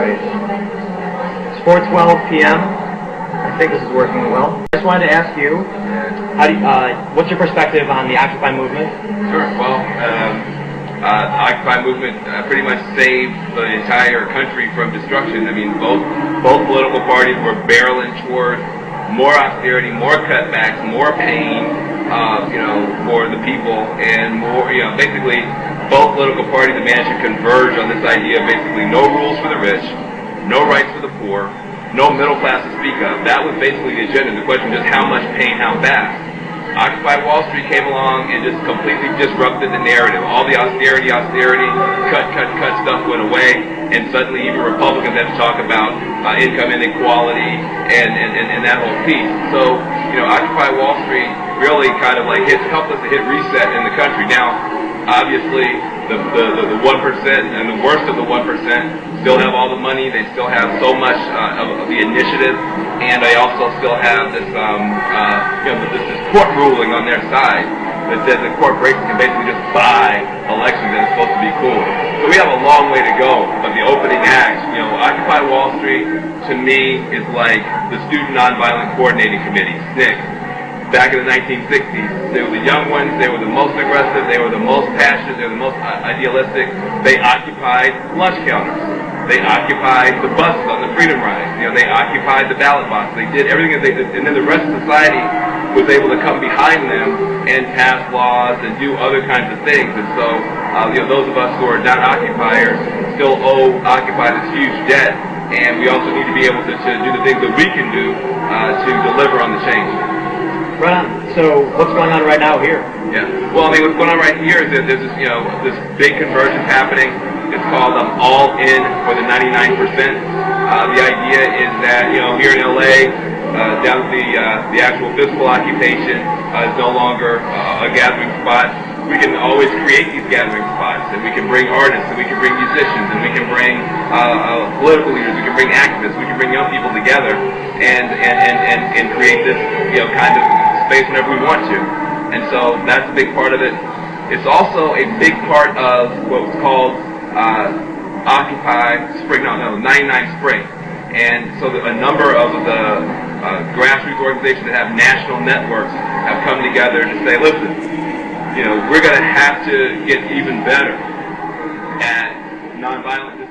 Alright. It's 4:12 p.m. I think this is working well. I just wanted to ask you, what's your perspective on the Occupy movement? Sure. Well, the Occupy movement pretty much saved the entire country from destruction. I mean, both political parties were barreling toward more austerity, more cutbacks, more pain, for the people, and more, basically, both political parties have managed to converge on this idea of basically no rules for the rich, no rights for the poor, no middle class to speak of. That was basically the agenda. The question was just how much pain, how fast. Occupy Wall Street came along and just completely disrupted the narrative. All the austerity, cut stuff went away, and suddenly even Republicans had to talk about income inequality and that whole piece. So, Occupy Wall Street really kind of like helped us to hit reset in the country. Now, obviously, the 1% and the worst of the 1% still have all the money. They still have so much of the initiative, and they also still have this, this court ruling on their side that says that corporations can basically just buy elections and it's supposed to be cool. So we have a long way to go, but the opening act, Occupy Wall Street, to me, is like the Student Nonviolent Coordinating Committee, SNCC. Back in the 1960s, they were the young ones, they were the most aggressive, they were the most passionate, they were the most idealistic. They occupied lunch counters. They occupied the buses on the Freedom Rides. They occupied the ballot box. They did everything that they did, and then the rest of society was able to come behind them and pass laws and do other kinds of things. And so, those of us who are not occupiers still owe Occupy this huge debt, and we also need to be able to do the things that we can do to deliver on the change. Right on. So, what's going on right now here? Yeah. Well, what's going on right here is that there's this, this big convergence happening. It's called All In for the 99%. The idea is that, here in LA, down to the actual physical occupation is no longer a gathering spot. We can always create these gathering spots, and we can bring artists, and we can bring musicians, and we can bring political leaders, we can bring activists, we can bring young people together, and create this, kind of space whenever we want to. And so that's a big part of it. It's also a big part of what's called Occupy Spring, 99 Spring. And so a number of the grassroots organizations that have national networks have come together to say, listen, we're going to have to get even better at nonviolent